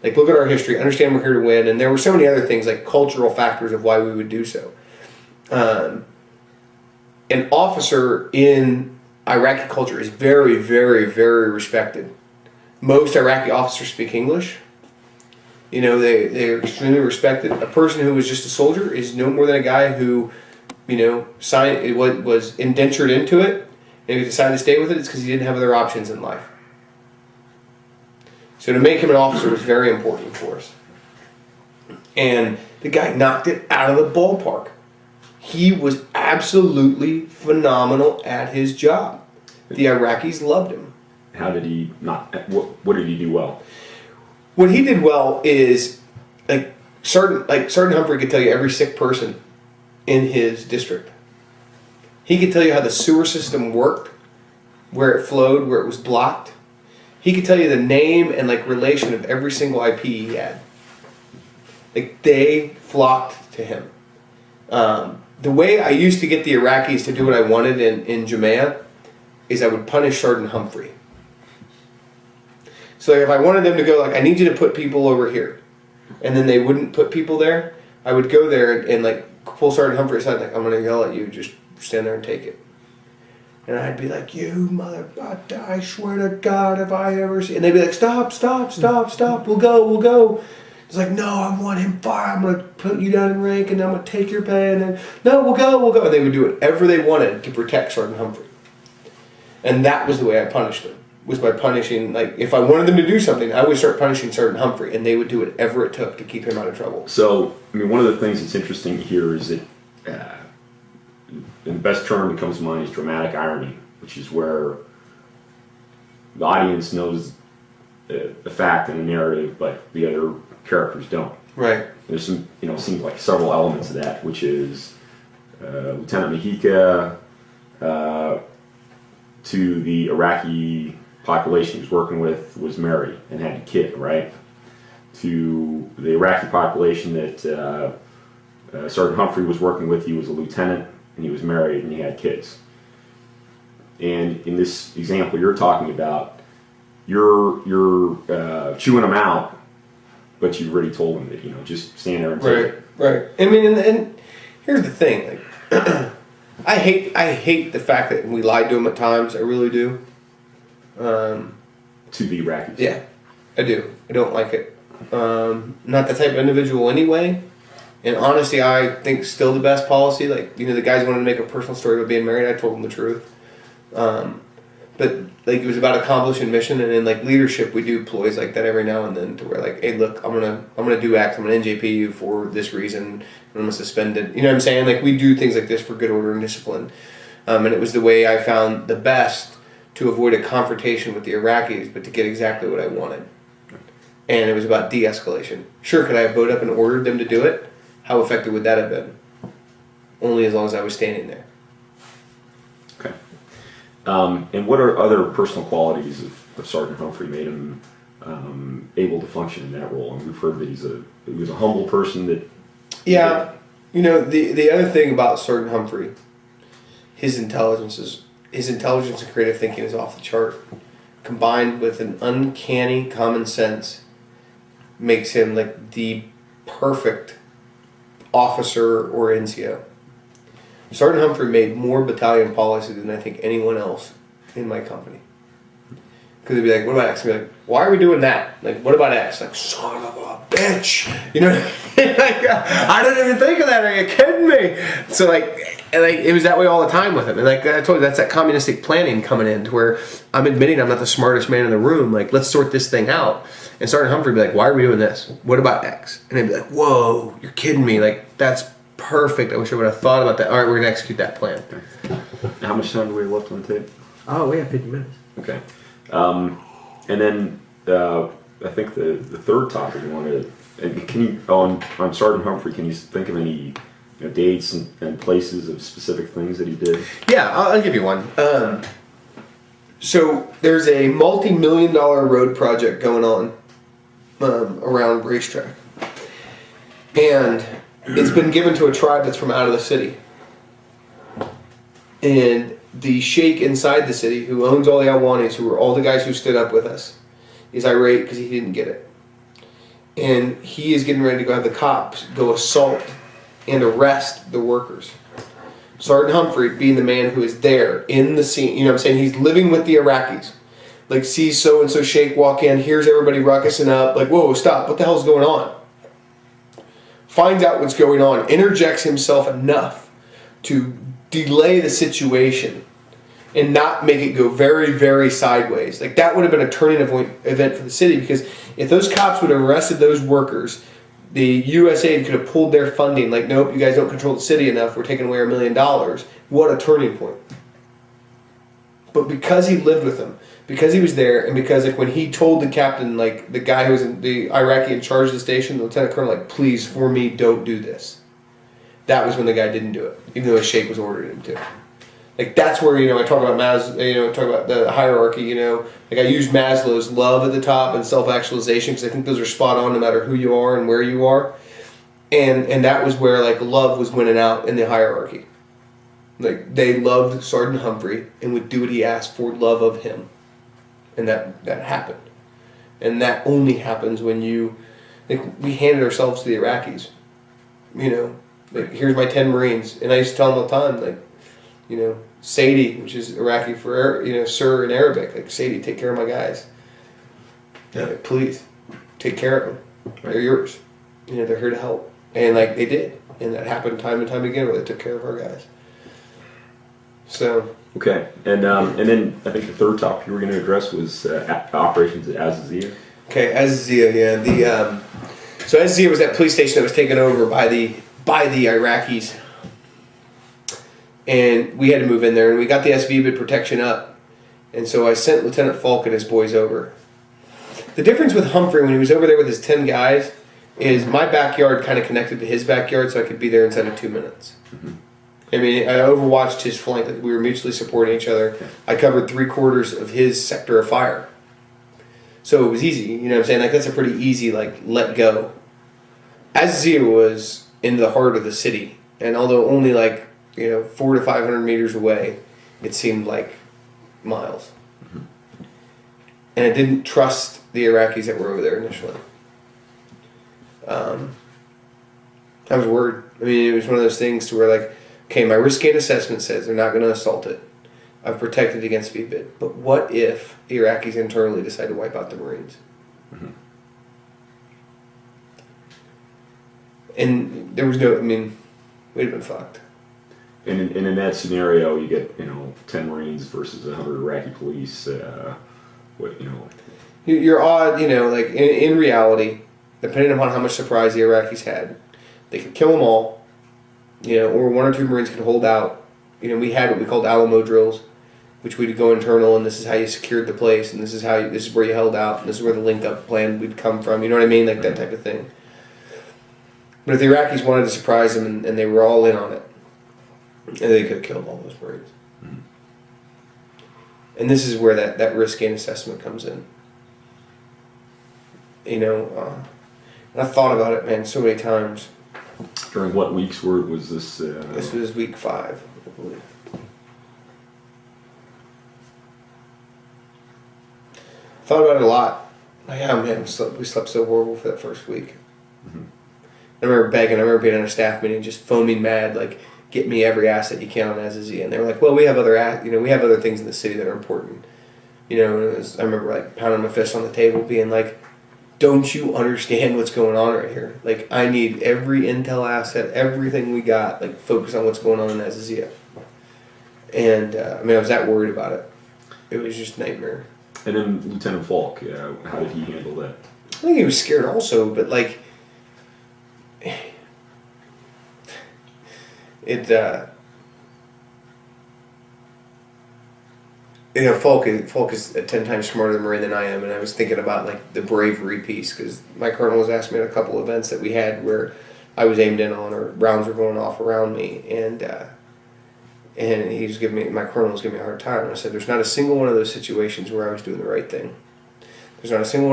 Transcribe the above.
Like, look at our history, understand we're here to win. And there were so many other things, like cultural factors of why we would do so. An officer in Iraqi culture is very, very, very respected. Most Iraqi officers speak English. You know, they're extremely respected. A person who was just a soldier is no more than a guy who, you know, was indentured into it, and if he decided to stay with it, it's because he didn't have other options in life. So to make him an officer was very important for us. And the guy knocked it out of the ballpark. He was absolutely phenomenal at his job. The Iraqis loved him. How did he not? What did he do well? What he did well is, Sergeant Humphrey could tell you every sick person in his district. He could tell you how the sewer system worked, where it flowed, where it was blocked. He could tell you the name and relation of every single IP he had. They flocked to him. The way I used to get the Iraqis to do what I wanted in Jamaica is I would punish Sergeant Humphrey. So if I wanted them to go, I need you to put people over here, and then they wouldn't put people there, I would go there and pull Sergeant Humphrey aside, I'm going to yell at you, just stand there and take it. And I'd be like, you mother, I swear to God, if I ever see... And they'd be like, stop, we'll go. It's like, no, I want him fired. I'm going to put you down in rank, and I'm going to take your pay, and then, no, we'll go. And they would do whatever they wanted to protect Sergeant Humphrey. And that was the way I punished them, was by punishing, if I wanted them to do something, I would start punishing Sergeant Humphrey, and they would do whatever it took to keep him out of trouble. So, one of the things that's interesting here is that the best term that comes to mind is dramatic irony, which is where the audience knows the fact and the narrative, but the other characters don't. Right. There's some, seems like several elements of that, which is Lieutenant Mahika to the Iraqi population he was working with was married and had a kid, right? To the Iraqi population that Sergeant Humphrey was working with, he was a lieutenant and he was married and he had kids. And in this example you're talking about, you're chewing them out, but you've already told them that, just stand there and take it. Right. I mean, and here's the thing, I hate the fact that we lied to them at times. I really do. To the Iraqis. Yeah, I do. I don't like it. Not the type of individual anyway. And honesty, I think, still the best policy. The guys wanted to make a personal story about being married. I told them the truth. But it was about accomplishing mission, and in leadership, we do ploys like that every now and then, to where hey, look, I'm gonna do X. I'm gonna NJP you for this reason. And I'm gonna suspend it. You know what I'm saying? We do things like this for good order and discipline. And it was the way I found the best to avoid a confrontation with the Iraqis, but to get exactly what I wanted. And it was about de-escalation. Sure, could I have bowed up and ordered them to do it? How effective would that have been? Only as long as I was standing there. Okay. And what are other personal qualities of Sergeant Humphrey made him able to function in that role? And we've heard that he was a humble person that... Yeah. The other thing about Sergeant Humphrey, his intelligence and creative thinking is off the chart. Combined with an uncanny common sense, makes him the perfect officer or NCO. Sergeant Humphrey made more battalion policy than I think anyone else in my company. Because they'd be like, what about X? And be like, why are we doing that? What about X? Son of a bitch. I didn't even think of that. Are you kidding me? So it was that way all the time with him. And I told you, that's that communistic planning coming in, to where I'm admitting I'm not the smartest man in the room. Let's sort this thing out. And Sergeant Humphrey would be like, why are we doing this? What about X? And they'd be like, whoa, you're kidding me. That's perfect. I wish I would have thought about that. All right, we're going to execute that plan. Okay. How much time do we have left on the tape? Oh, we have 50 minutes. Okay. And then I think the third topic you wanted, can you, on Sergeant Humphrey, can you think of any dates and places of specific things that he did? Yeah, I'll give you one. So there's a multi-million-dollar road project going on around Racetrack. And it's been given to a tribe that's from out of the city. And the sheikh inside the city, who owns all the Alwanis, who were all the guys who stood up with us, is irate because he didn't get it. and he is getting ready to go have the cops go assault and arrest the workers. Sergeant Humphrey, being the man who is there in the scene, you know what I'm saying? He's living with the Iraqis. Like, sees so-and-so Sheikh walk in, hears everybody ruckusing up, like, whoa, stop, what the hell's going on? Finds out what's going on, interjects himself enough to delay the situation and not make it go very, very sideways. Like, that would have been a turning event for the city, because if those cops would have arrested those workers, the USAID could have pulled their funding. Like, nope, you guys don't control the city enough, we're taking away $1 million. What a turning point. But because he lived with them, because he was there, and because, like, when he told the captain, like, the guy who was the Iraqi in charge of the station, the lieutenant colonel, like, please, for me, don't do this. That was when the guy didn't do it, even though his sheikh was ordering him to. Like, that's where, I talk about talk about the hierarchy, like, I use Maslow's love at the top and self-actualization, because I think those are spot on no matter who you are and where you are. And that was where, like, love was winning out in the hierarchy. Like, they loved Sergeant Humphrey and would do what he asked for love of him. And that happened. And that only happens when we handed ourselves to the Iraqis. Like, here's my 10 Marines. And I used to tell them all the time, like, Sadie, which is Iraqi for, sir in Arabic. Like, Sadie, take care of my guys. Yeah. Like, please, take care of them. Right. They're yours. They're here to help. And, like, they did. And that happened time and time again where they took care of our guys. So... Okay, and then I think the third topic you were going to address was operations at Azazia. Okay, Azazia, yeah. So Azazia was that police station that was taken over by the Iraqis, and we had to move in there, and we got the SVBID protection up, and so I sent Lieutenant Falk and his boys over. The difference with Humphrey when he was over there with his 10 guys is my backyard kind of connected to his backyard, so I could be there inside of 2 minutes. Mm-hmm. I overwatched his flank. Like, we were mutually supporting each other. I covered 3/4 of his sector of fire. So it was easy. You know what I'm saying? Like, that's a pretty easy, like, let go. Azazia was in the heart of the city. And although only, like, 400 to 500 meters away, it seemed like miles. Mm-hmm. And I didn't trust the Iraqis that were over there initially. I was worried. It was one of those things to where, like, okay, my risk gain assessment says they're not going to assault it. I've protected against VBID. But what if the Iraqis internally decide to wipe out the Marines? Mm-hmm. And there was no, we'd have been fucked. And in that scenario, you get, 10 Marines versus 100 Iraqi police. You're odd, like, in reality, depending upon how much surprise the Iraqis had, they could kill them all. Or 1 or 2 Marines could hold out. We had what we called Alamo drills, which we'd go internal, and this is how you secured the place, and this is where you held out, and this is where the link-up plan would come from. You know what I mean? Like, that type of thing. But if the Iraqis wanted to surprise them, and they were all in on it, and they could have killed all those Marines. Mm-hmm. And this is where that risk gain assessment comes in. And I thought about it, man, so many times. During what weeks was this? This was week 5, I believe. Thought about it a lot. Like, oh man, we slept so horrible for that first week. Mm-hmm. I remember begging. I remember being in a staff meeting, just foaming mad, like, get me every asset you can on Azazia. And they were like, well, we have other things in the city that are important. I remember, like, pounding my fist on the table, being like, don't you understand what's going on right here? Like, I need every intel asset, everything we got, like, focus on what's going on in Azazia. And, I was that worried about it. It was just a nightmare. And then Lieutenant Falk, how did he handle that? I think he was scared also, but, like, Falk is 10 times smarter than Marine than I am, and I was thinking about, like, the bravery piece, because my colonel was asking me at a couple events that we had where I was aimed in on, or rounds were going off around me, and my colonel was giving me a hard time. And I said, there's not a single one of those situations where I was doing the right thing. There's not a single one